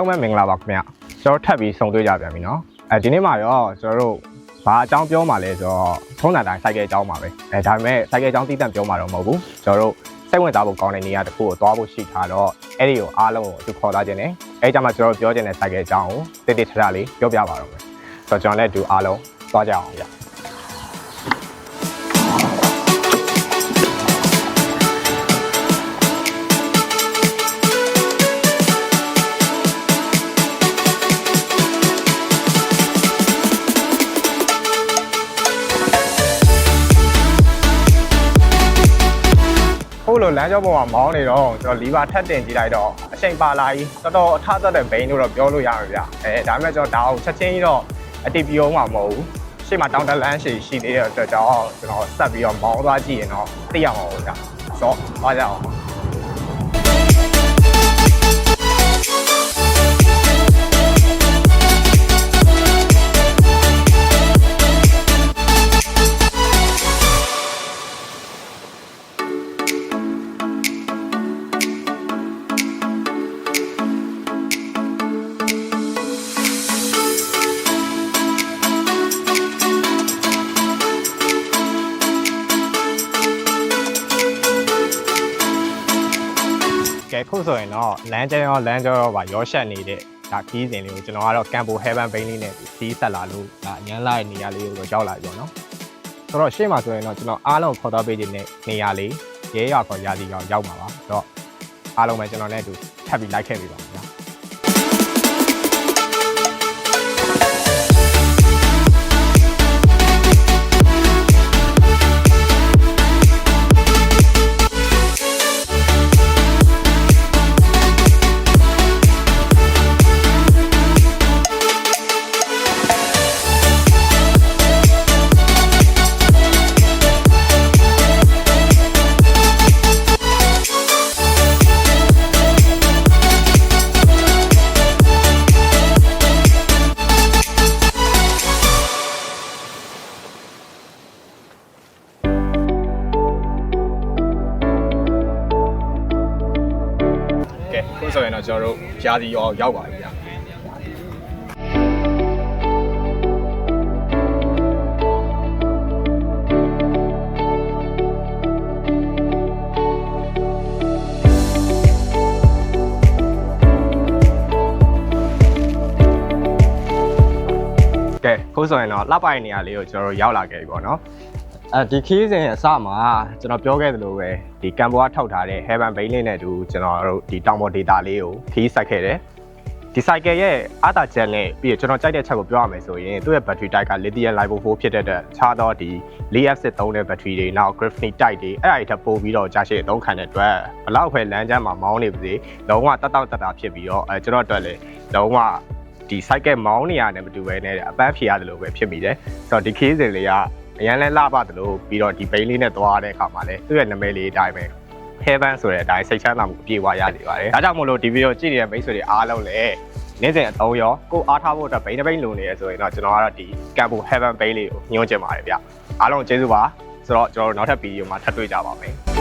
အားလုံးပဲမင်္ဂလာပါခင်ဗျကျွန်တော်ထပ်ပြီးဆုံတွေ့ကြပြန်ပြီเนาะဒီနေ့မှာရောကျွန်တော်တို့ဘာအကြောင်းပြောမှာလဲဆိုတော့ထုံးစံတိုင်းစိုက်ကဲအကြောင်းပါပဲဒါပေမဲ့စိုက်ကဲအကြောင်းတိကျပြောမှာတော့မဟုတ်ဘူးကျွန်တော်တို့စိတ်ဝင်စားဖို့ကောင်းတဲ့နေရာတစ်ခုကိုသွားဖို့ရှိထားတော့အဲ့ဒီကိုအားလုံးကိုသူခေါ်လာခြင်းနဲ့အဲ့ကြမှာကျွန်တော်ပြောခြင်းတဲ့စိုက်ကဲအကြောင်းကိုတိတိထထလေးပြောပြပါတော့မယ်ဆိုတော့ကျွန်တော်လည်းအတူအားလုံးသွားကြအောင်ဗျဟုတ်လို့လမ်းကြောပေါ်မှာမောင်းနေတော့ကျွန်တော်လီဗာထပ်တင်ကြည့်လိုက်တော့အချိန်ပါလာကြီးတော်တော်အထသက်တဲ့ဘိန်းလို့တော့ပြောလို့ရမှာဗျဒါပေမဲ့ကျွန်တော်ဒါကိုချက်ချင်းကြီးတော့အတိပြောမှာမဟုတ်ဘူးရှေ့မှာတောင်းတလန်းရှိသေးတဲ့အတွက်ကြောင့်ကျွန်တော်ဆက်ပြီးတော့မောင်းသွားကြည့်ရင်တော့သိရမှာပေါ့ဗျဆိုတော့သွားကြအောင်ခုဆိုရင်တော့လမ်းကြောရောပါရောရှက်နေတဲ့ဒါခီးစဉ်လေးကိုကျွန်တော်ကတော့ကမ်ပိုဟဲဗန်ဘိန်းလေးနဲ့ခီးဆက်လာလို့ဒါအញ្ញမ်းလာတဲ့နေရာလေးကိုရောက်လာပြီပေါ့နော်ဆိုတော့ရှေ့မှာဆိုရင်တော့ကျွန်တော်အားလုံးခေါ်တော့ပေးခြင်းနဲ့နေရာလေးရဲရွာခေါ်ရာစီရောက်မှာပါဆိုတော့အားလုံးပဲကျွန်တော်နဲ့အတူထပ်ပြီးလိုက်ခဲ့ပြီပါဗျာဆိုရင်တော့ကျွန်တော်တို့ရာသီရောရောက်ပါပြီဗျာကဲခုဆိုရင်တော့လှပတဲ့နေရာလေးကိုကျွန်တော်တို့ရောက်လာခဲ့ပြီပေါ့နော်ဒီခီးစဉ်အစမှာကျွန်တော်ပြောခဲ့သလိုပဲဒီကမ်ဘောကထောက်ထားတဲ့ Heaven Bay လေးနဲ့တူကျွန်တော်တို့ဒီတောင်ပေါ် data လေးကိုခီးဆက်ခဲ့တယ်ဒီ cycle ရဲ့အားသာချက်နဲ့ပြီးတော့ကျွန်တော်ကြိုက်တဲ့ချက်ကိုပြောရမယ်ဆိုရင်သူ့ရဲ့ battery type က lithium ion 4ဖြစ်တဲ့ခြားတော့ဒီ Li-F6 သုံးတဲ့ battery တွေနောက် graphite type တွေအဲ့အရာတွေထပ်ပို့ပြီးတော့ကြာရှည်အသုံးခံတဲ့အတွက်ဘလောက်ပဲလမ်းကျမ်းမှာမောင်းနေပါစေလုံးဝတတာဖြစ်ပြီးတော့ကျွန်တော်အတွက်လည်းလုံးဝဒီ cycle မောင်းနေရတယ်မတူဘဲနဲ့အပန်းဖြေရတယ်လို့ပဲဖြစ်မိတယ်ဆိုတော့ဒီခီးစဉ်လေးကအရန်လဲလှပသလိုပြီးတော့ဒီဘိန်းလေးနဲ့သွားတဲ့အခါမှာလည်းသူ့ရဲ့နာမည်လေးအတိုင်းပဲ Heaven ဆိုတဲ့အတိုင်းစိတ်ချမ်းသာမှုအပြည့်အဝရနေပါတယ်ဒါကြောင့်မို့လို့ဒီဗီဒီယိုကြည့်နေတဲ့မိတ်ဆွေတွေအားလုံးလည်းနေ့စဉ်အသုံးရောကိုအားထားဖို့အတွက်ဘိန်းတစ်ဘိန်းလိုနေရဆိုရင်တော့ကျွန်တော်ကတော့ဒီကမ်ပို Heaven ဘိန်းလေးကိုညွှန်းချင်ပါတယ်ဗျအားလုံးကျေးဇူးပါဆိုတော့ကျွန်တော်တို့နောက်ထပ်ဗီဒီယိုမှာထပ်တွေ့ကြပါမယ်